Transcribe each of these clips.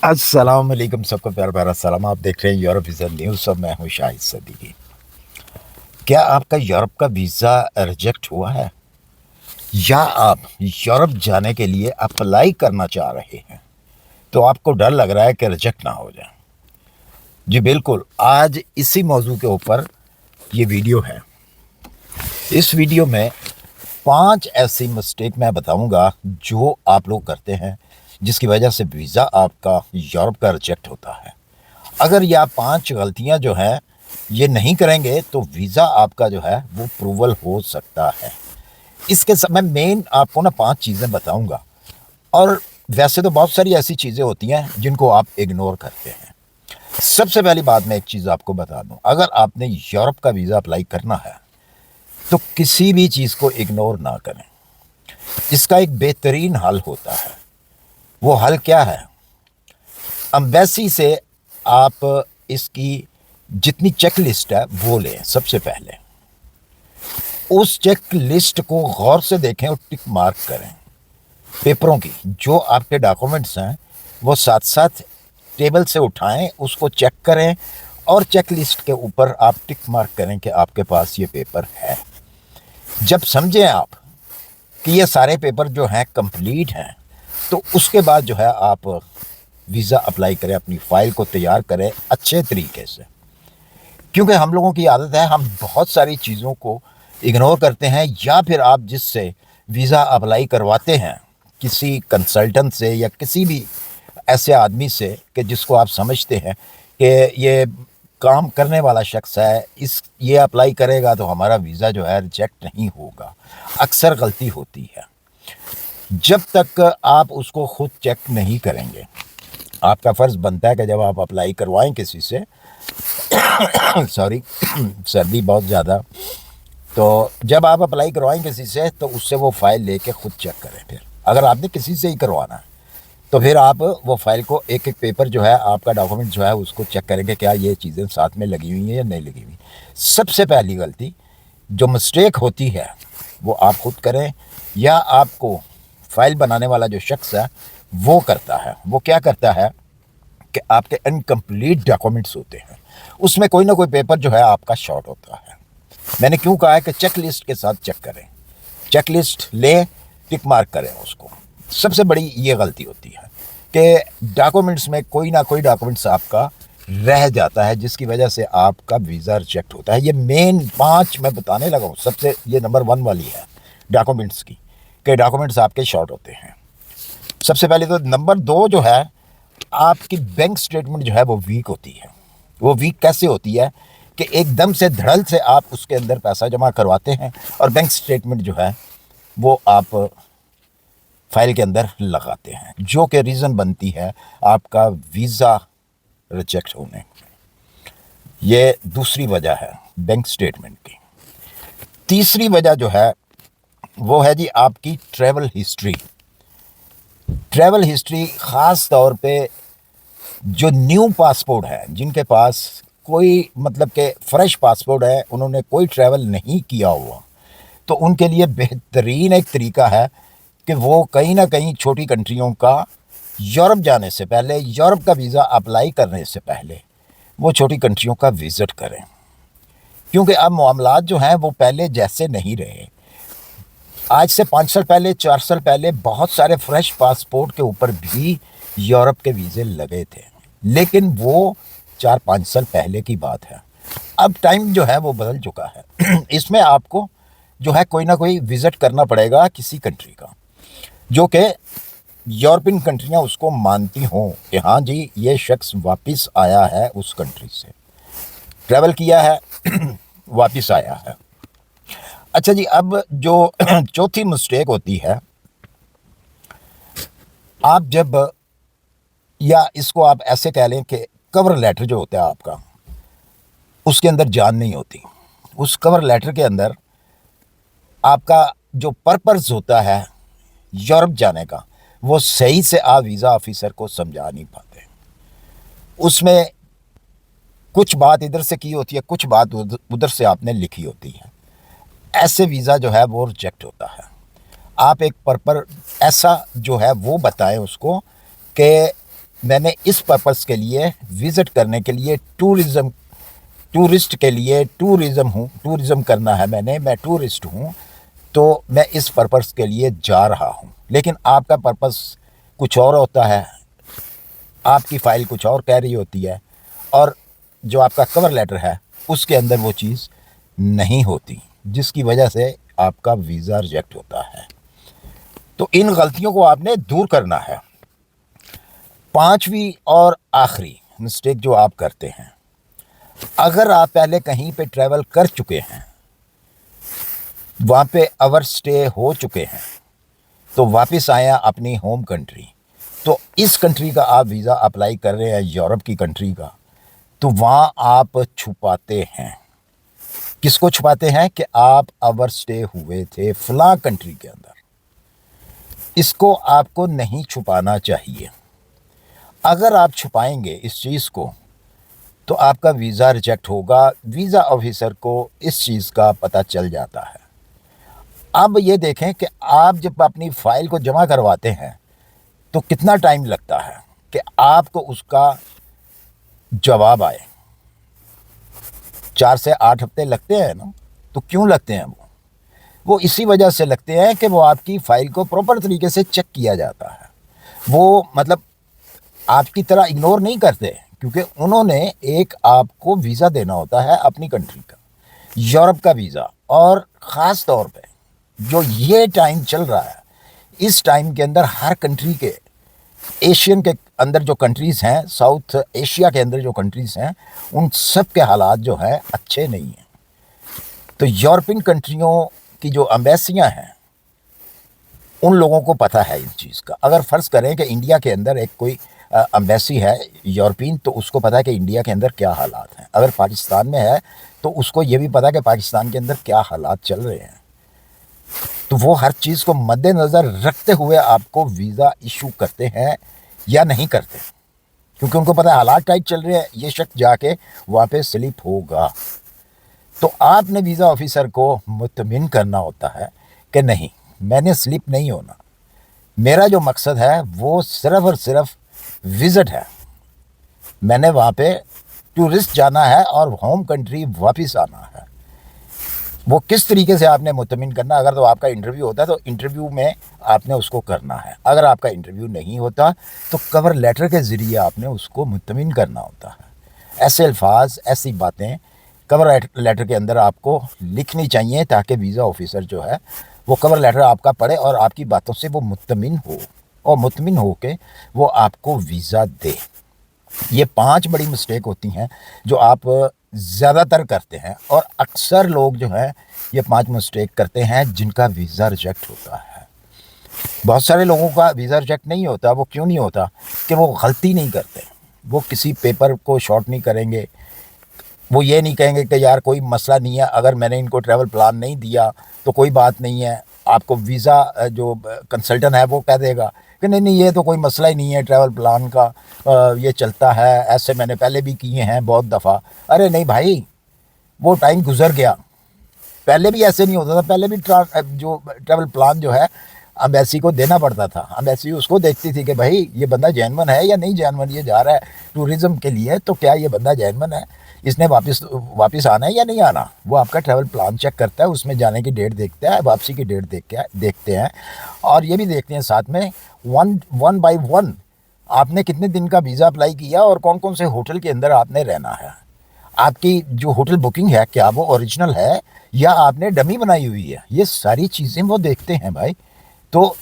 अस्सलाम वालेकुम, सबको प्यार प्यारा सलाम। आप देख रहे हैं यूरोप वीज़ा न्यूज़ और मैं हूं शाहिद सदीकी। क्या आपका यूरोप का वीज़ा रिजेक्ट हुआ है या आप यूरोप जाने के लिए अप्लाई करना चाह रहे हैं तो आपको डर लग रहा है कि रिजेक्ट ना हो जाए? जी बिल्कुल, आज इसी मौजू के ऊपर ये वीडियो है। इस वीडियो में 5 ऐसी मिस्टेक मैं बताऊंगा जो आप लोग करते हैं जिसकी वजह से वीज़ा आपका यूरोप का रिजेक्ट होता है। अगर ये आप 5 गलतियां जो हैं ये नहीं करेंगे तो वीज़ा आपका जो है वो अप्रूवल हो सकता है। इसके समय मेन आपको ना 5 चीज़ें बताऊंगा, और वैसे तो बहुत सारी ऐसी चीज़ें होती हैं जिनको आप इग्नोर करते हैं। सबसे पहली बात मैं एक चीज़ आपको बता दूं, अगर आपने यूरोप का वीज़ा अप्लाई करना है तो किसी भी चीज़ को इग्नोर ना करें। इसका एक बेहतरीन हल होता है। वो हल क्या है? एम्बेसी से आप इसकी जितनी चेक लिस्ट है वो लें। सबसे पहले उस चेक लिस्ट को गौर से देखें और टिक मार्क करें। पेपरों की जो आपके डॉक्यूमेंट्स हैं वो साथ साथ टेबल से उठाएं, उसको चेक करें और चेक लिस्ट के ऊपर आप टिक मार्क करें कि आपके पास ये पेपर है। जब समझें आप कि ये सारे पेपर जो हैं कंप्लीट हैं तो उसके बाद जो है आप वीज़ा अप्लाई करें, अपनी फ़ाइल को तैयार करें अच्छे तरीके से। क्योंकि हम लोगों की आदत है हम बहुत सारी चीज़ों को इग्नोर करते हैं, या फिर आप जिससे वीज़ा अप्लाई करवाते हैं किसी कंसल्टेंट से या किसी भी ऐसे आदमी से कि जिसको आप समझते हैं कि ये काम करने वाला शख्स है, ये अप्लाई करेगा तो हमारा वीज़ा जो है रिजेक्ट नहीं होगा। अक्सर गलती होती है। जब तक आप उसको खुद चेक नहीं करेंगे, आपका फ़र्ज़ बनता है कि जब आप अप्लाई करवाएं किसी से सॉरी सर्दी बहुत ज़्यादा, तो जब आप अप्लाई करवाएं किसी से तो उससे वो फ़ाइल लेके खुद चेक करें। फिर अगर आपने किसी से ही करवाना है तो फिर आप वो फ़ाइल को एक एक पेपर जो है आपका डॉक्यूमेंट जो है उसको चेक करेंगे क्या ये चीज़ें साथ में लगी हुई हैं या नहीं लगी हुई। सबसे पहली गलती जो मिस्टेक होती है वो आप खुद करें या आपको फ़ाइल बनाने वाला जो शख्स है वो करता है। वो क्या करता है कि आपके इनकम्प्लीट डॉक्यूमेंट्स होते हैं, उसमें कोई ना कोई पेपर जो है आपका शॉर्ट होता है। मैंने क्यों कहा है कि चेक लिस्ट के साथ चेक करें, चेक लिस्ट लें, टिक मार्क करें उसको। सबसे बड़ी ये गलती होती है कि डॉक्यूमेंट्स में कोई ना कोई डॉक्यूमेंट्स आपका रह जाता है जिसकी वजह से आपका वीज़ा रिजेक्ट होता है। ये मेन 5 मैं बताने लगा हूँ। सबसे ये नंबर 1 वाली है डॉक्यूमेंट्स की, कि डॉक्यूमेंट्स आपके शॉर्ट होते हैं। सबसे पहले तो नंबर 2 जो है, आपकी बैंक स्टेटमेंट जो है वो वीक होती है। वो वीक कैसे होती है कि एकदम से धड़ल से आप उसके अंदर पैसा जमा करवाते हैं और बैंक स्टेटमेंट जो है वो आप फाइल के अंदर लगाते हैं, जो कि रीज़न बनती है आपका वीज़ा रिजेक्ट होने। ये दूसरी वजह है बैंक स्टेटमेंट की। तीसरी वजह जो है वो है जी आपकी ट्रैवल हिस्ट्री। ट्रैवल हिस्ट्री ख़ास तौर पे जो न्यू पासपोर्ट है, जिनके पास कोई मतलब कि फ़्रेश पासपोर्ट है, उन्होंने कोई ट्रैवल नहीं किया हुआ, तो उनके लिए बेहतरीन एक तरीका है कि वो कहीं ना कहीं छोटी कंट्रियों का यूरोप जाने से पहले, यूरोप का वीज़ा अप्लाई करने से पहले वो छोटी कंट्रियों का विज़िट करें। क्योंकि अब मामलात जो हैं वो पहले जैसे नहीं रहे। आज से 5 साल पहले, 4 साल पहले बहुत सारे फ्रेश पासपोर्ट के ऊपर भी यूरोप के वीज़े लगे थे, लेकिन वो 4-5 साल पहले की बात है। अब टाइम जो है वो बदल चुका है। इसमें आपको जो है कोई ना कोई विज़िट करना पड़ेगा किसी कंट्री का, जो कि यूरोपियन कंट्रियां उसको मानती हों कि हाँ जी ये शख्स वापस आया है, उस कंट्री से ट्रैवल किया है वापस आया है। अच्छा जी, अब जो चौथी मिस्टेक होती है, आप जब, या इसको आप ऐसे कह लें कि कवर लेटर जो होता है आपका, उसके अंदर जान नहीं होती। उस कवर लेटर के अंदर आपका जो पर्पस होता है यूरोप जाने का वो सही से आप वीज़ा ऑफिसर को समझा नहीं पाते। उसमें कुछ बात इधर से की होती है, कुछ बात उधर से आपने लिखी होती है। ऐसे वीज़ा जो है वो रिजेक्ट होता है। आप एक पर्पस ऐसा जो है वो बताएं उसको कि میں نے اس پرپس کے لیے وزٹ کرنے کے لیے ٹورسٹ کے لیے ٹورزم کرنا ہے میں ٹورسٹ ہوں، تو میں اس پرپس کے لیے جا رہا ہوں۔ لیکن آپ کا پرپس کچھ اور ہوتا ہے، آپ کی فائل کچھ اور کہہ رہی ہوتی ہے، اور جو آپ کا کور لیٹر ہے اس کے اندر وہ چیز نہیں ہوتی، جس کی وجہ سے آپ کا ویزا ریجیکٹ ہوتا ہے۔ تو ان غلطیوں کو آپ نے دور کرنا ہے۔ پانچویں اور آخری مسٹیک جو آپ کرتے ہیں، اگر آپ پہلے کہیں پہ ٹریول کر چکے ہیں، وہاں پہ اوور سٹے ہو چکے ہیں، تو واپس آیا اپنی ہوم کنٹری، تو اس کنٹری کا آپ ویزا اپلائی کر رہے ہیں، یورپ کی کنٹری کا، تو وہاں آپ چھپاتے ہیں۔ کس کو چھپاتے ہیں؟ کہ آپ اوور سٹے ہوئے تھے فلاں کنٹری کے اندر۔ اس کو آپ کو نہیں چھپانا چاہیے۔ اگر آپ چھپائیں گے اس چیز کو تو آپ کا ویزا ریجیکٹ ہوگا، ویزا آفیسر کو اس چیز کا پتہ چل جاتا ہے۔ اب یہ دیکھیں کہ آپ جب اپنی فائل کو جمع کرواتے ہیں تو کتنا ٹائم لگتا ہے کہ آپ کو اس کا جواب آئے۔ 4 سے 8 ہفتے لگتے ہیں نا۔ تو کیوں لگتے ہیں وہ اسی وجہ سے لگتے ہیں کہ وہ آپ کی فائل کو پراپر طریقے سے چیک کیا جاتا ہے۔ وہ مطلب آپ کی طرح اگنور نہیں کرتے، کیونکہ انہوں نے ایک آپ کو ویزا دینا ہوتا ہے اپنی کنٹری کا، یورپ کا ویزا، اور خاص طور پہ جو یہ ٹائم چل رہا ہے، اس ٹائم کے اندر ہر کنٹری کے، ایشین کے اندر جو کنٹریز ہیں، ساؤتھ ایشیا کے اندر جو کنٹریز ہیں، ان سب کے حالات جو ہیں اچھے نہیں ہیں۔ تو یورپین کنٹریوں کی جو امبیسیاں ہیں، ان لوگوں کو پتہ ہے اس چیز کا۔ اگر فرض کریں کہ انڈیا کے اندر ایک کوئی امبیسی ہے یورپین، تو اس کو پتہ ہے کہ انڈیا کے اندر کیا حالات ہیں۔ اگر پاکستان میں ہے تو اس کو یہ بھی پتہ ہے کہ پاکستان کے اندر کیا حالات چل رہے ہیں۔ تو وہ ہر چیز کو مد نظر رکھتے ہوئے آپ کو ویزا ایشو کرتے ہیں یا نہیں کرتے، کیونکہ ان کو پتہ ہے حالات ٹائٹ چل رہے ہیں، یہ شخص جا کے وہاں پہ سلپ ہوگا۔ تو آپ نے ویزا آفیسر کو مطمئن کرنا ہوتا ہے کہ نہیں، میں نے سلپ نہیں ہونا، میرا جو مقصد ہے وہ صرف اور صرف وزٹ ہے، میں نے وہاں پہ ٹورسٹ جانا ہے اور ہوم کنٹری واپس آنا ہے۔ وہ کس طریقے سے آپ نے مطمئن کرنا؟ اگر تو آپ کا انٹرویو ہوتا ہے تو انٹرویو میں آپ نے اس کو کرنا ہے۔ اگر آپ کا انٹرویو نہیں ہوتا تو کور لیٹر کے ذریعے آپ نے اس کو مطمئن کرنا ہوتا ہے۔ ایسے الفاظ، ایسی باتیں کور لیٹر کے اندر آپ کو لکھنی چاہیے، تاکہ ویزا آفیسر جو ہے وہ کور لیٹر آپ کا پڑھے اور آپ کی باتوں سے وہ مطمئن ہو، اور مطمئن ہو کے وہ آپ کو ویزا دے۔ یہ 5 بڑی مسٹیک ہوتی ہیں جو آپ زیادہ تر کرتے ہیں، اور اکثر لوگ جو ہیں یہ 5 مسٹیک کرتے ہیں جن کا ویزا ریجیکٹ ہوتا ہے۔ بہت سارے لوگوں کا ویزا ریجیکٹ نہیں ہوتا۔ وہ کیوں نہیں ہوتا؟ کہ وہ غلطی نہیں کرتے، وہ کسی پیپر کو شارٹ نہیں کریں گے، وہ یہ نہیں کہیں گے کہ یار کوئی مسئلہ نہیں ہے، اگر میں نے ان کو ٹریول پلان نہیں دیا تو کوئی بات نہیں ہے۔ آپ کو ویزا جو کنسلٹنٹ ہے وہ کہہ دے گا کہ نہیں یہ تو کوئی مسئلہ ہی نہیں ہے ٹریول پلان کا، یہ چلتا ہے، ایسے میں نے پہلے بھی کیے ہیں بہت دفعہ۔ ارے نہیں بھائی، وہ ٹائم گزر گیا، پہلے بھی ایسے نہیں ہوتا تھا، پہلے بھی جو ٹریول پلان جو ہے امبیسی کو دینا پڑتا تھا۔ امبیسی اس کو دیکھتی تھی کہ بھائی یہ بندہ جینون ہے یا نہیں جینون، یہ جا رہا ہے ٹورزم کے لیے، تو کیا یہ بندہ جینون ہے، اس نے واپس آنا ہے یا نہیں آنا۔ وہ آپ کا ٹریول پلان چیک کرتا ہے، اس میں جانے کی ڈیٹ دیکھتا ہے، واپسی کی ڈیٹ دیکھتے ہیں، اور یہ بھی دیکھتے ہیں ساتھ میں ون بائی ون آپ نے کتنے دن کا ویزا اپلائی کیا اور کون کون سے ہوٹل کے اندر آپ نے رہنا ہے۔ آپ کی جو ہوٹل بکنگ ہے کیا وہ اوریجنل ہے یا آپ نے ڈمی بنائی ہوئی ہے، یہ ساری چیزیں وہ دیکھتے ہیں بھائی۔ تو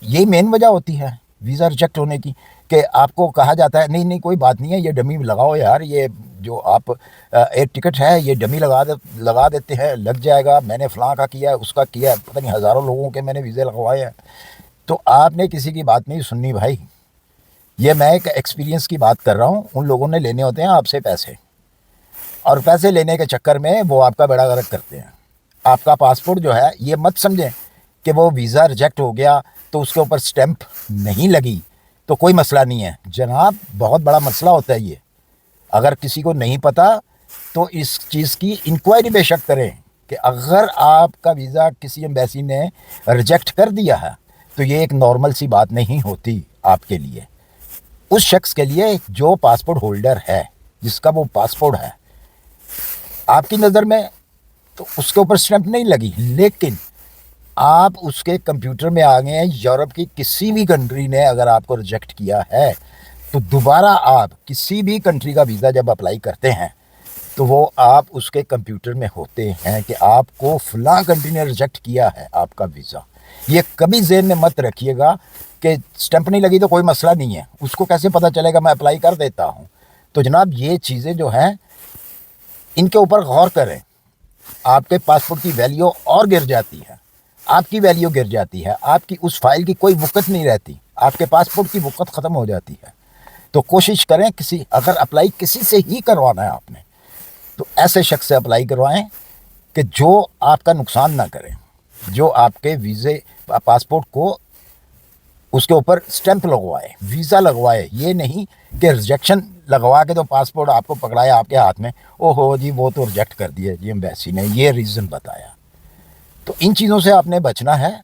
یہی مین وجہ ہوتی ہے ویزا ریجیکٹ ہونے کی، کہ آپ کو کہا جاتا ہے نہیں کوئی بات نہیں ہے، یہ ڈمی لگاؤ یار، یہ جو آپ ایئر ٹکٹ ہے یہ ڈمی لگا دیتے ہیں، لگ جائے گا، میں نے فلاں کا کیا ہے، اس کا کیا ہے، پتہ نہیں ہزاروں لوگوں کے میں نے ویزے لگوائے ہیں۔ تو آپ نے کسی کی بات نہیں سننی بھائی، یہ میں ایک ایکسپیرینس کی بات کر رہا ہوں۔ ان لوگوں نے لینے ہوتے ہیں آپ سے پیسے، اور پیسے لینے کے چکر میں وہ آپ کا بیڑا غرق کرتے ہیں۔ آپ کا پاسپورٹ جو ہے، یہ مت سمجھیں کہ وہ ویزا ریجیکٹ ہو گیا تو اس کے اوپر سٹیمپ نہیں لگی تو کوئی مسئلہ نہیں ہے۔ جناب بہت بڑا مسئلہ ہوتا ہے یہ، اگر کسی کو نہیں پتہ تو اس چیز کی انکوائری بے شک کریں کہ اگر آپ کا ویزا کسی ایمبیسی نے ریجیکٹ کر دیا ہے تو یہ ایک نارمل سی بات نہیں ہوتی آپ کے لیے۔ उस शख्स के लिए जो पासपोर्ट होल्डर है, जिसका वो पासपोर्ट है, आपकी नज़र में तो उसके ऊपर स्टैंप नहीं लगी, लेकिन आप उसके कंप्यूटर में आ गए हैं। यूरोप की किसी भी कंट्री ने अगर आपको रिजेक्ट किया है तो दोबारा आप किसी भी कंट्री का वीज़ा जब अप्लाई करते हैं तो वो आप उसके कंप्यूटर में होते हैं कि आपको फ़लाँ कंट्री ने रिजेक्ट किया है आपका वीज़ा। ये कभी ज़हन में मत रखिएगा कि स्टैंप नहीं लगी तो कोई मसला नहीं है, उसको कैसे पता चलेगा, मैं अप्लाई कर देता हूँ। तो जनाब ये चीज़ें जो हैं इनके ऊपर गौर करें। आपके पासपोर्ट की वैल्यू और गिर जाती है, आपकी वैल्यू गिर जाती है, आपकी उस फाइल की कोई वक़्त नहीं रहती, आपके पासपोर्ट की वक़्त ख़त्म हो जाती है। तो कोशिश करें अगर अप्लाई किसी से ही करवाना है आपने तो ऐसे शख्स से अप्लाई करवाएं कि जो आपका नुकसान ना करें, जो आपके वीज़े पासपोर्ट को उसके ऊपर स्टैंप लगवाए, वीज़ा लगवाए। ये नहीं कि रिजेक्शन लगवा के तो पासपोर्ट आपको पकड़ाया आपके हाथ में, ओहो जी वो तो रिजेक्ट कर दिया जी एम्बेसी ने, ये रीज़न बताया। तो इन चीज़ों से आपने बचना है।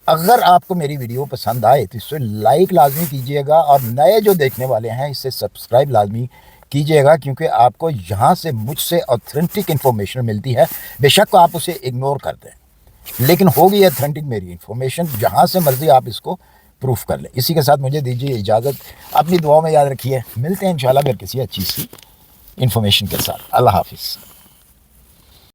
अगर आपको मेरी वीडियो पसंद आए तो इसे लाइक लाजमी कीजिएगा और नए जो देखने वाले हैं इसे सब्सक्राइब लाजमी कीजिएगा, क्योंकि आपको यहाँ से मुझसे ऑथेंटिक इन्फॉर्मेशन मिलती है। बेशक आप उसे इग्नोर कर दें, लेकिन होगी ऑथेंटिक मेरी इन्फॉर्मेशन, जहाँ से मर्ज़ी आप इसको प्रूफ कर लें। इसी के साथ मुझे दीजिए इजाज़त, अपनी दुआओं में याद रखिए। मिलते हैं इंशाल्लाह फिर किसी अच्छी सी इन्फॉर्मेशन के साथ। अल्लाह हाफिज़।